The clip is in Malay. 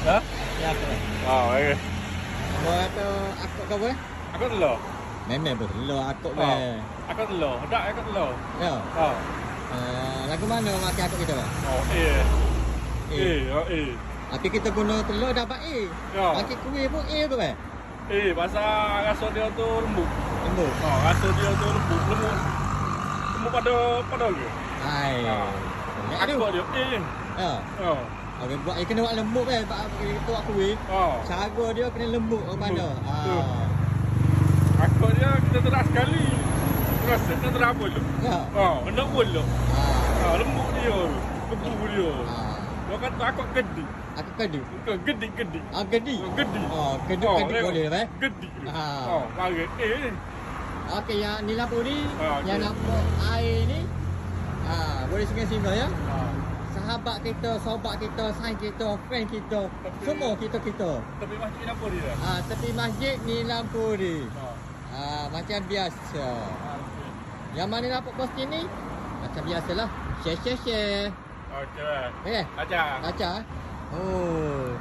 Ha? Ya aku. Oh, okey. Buat apa aku kau ber? Aku telur. Memang betul aku Oh. ber. Aku telur. Dak aku telur. Ya. Oh. Lagu mana makan aku kita ber? Oh, eh. Tapi kita guna telur dapat A. Ya. Makan kuih pun A tu ber. Pasal rasa dia tu lembut. Lembut. Oh, rasa dia tu lembut. Lembut pada ke? Hai. Aku dia. Ya. Oh. Okey, buat kena buat lembut kan. Itu aku kuih. Oh. Cara dia kena lembut mana? Aku dia kita terak sekali. Rasa kita terak bulu. Ya. Nak bulu. Ah. Lembut dia. Kebu dia. Dia kata aku gedi. Aku kedi. Gedi. Gedi. Gedi. Kedi boleh ber. Gedi. Ah. Bagi Okey, yang ni lampu ni, okey. yang nampak air ni, boleh singgah-singgah ya. Sahabat kita, sobat kita, saing kita, friend kita, semua kita. Tapi masjid apa dia? Tepi masjid ni lampu ni. Macam biasa. Yang mana nampak posting ni? Macam biasalah. Share. Okey. Eh, Ajar. baca. Oh.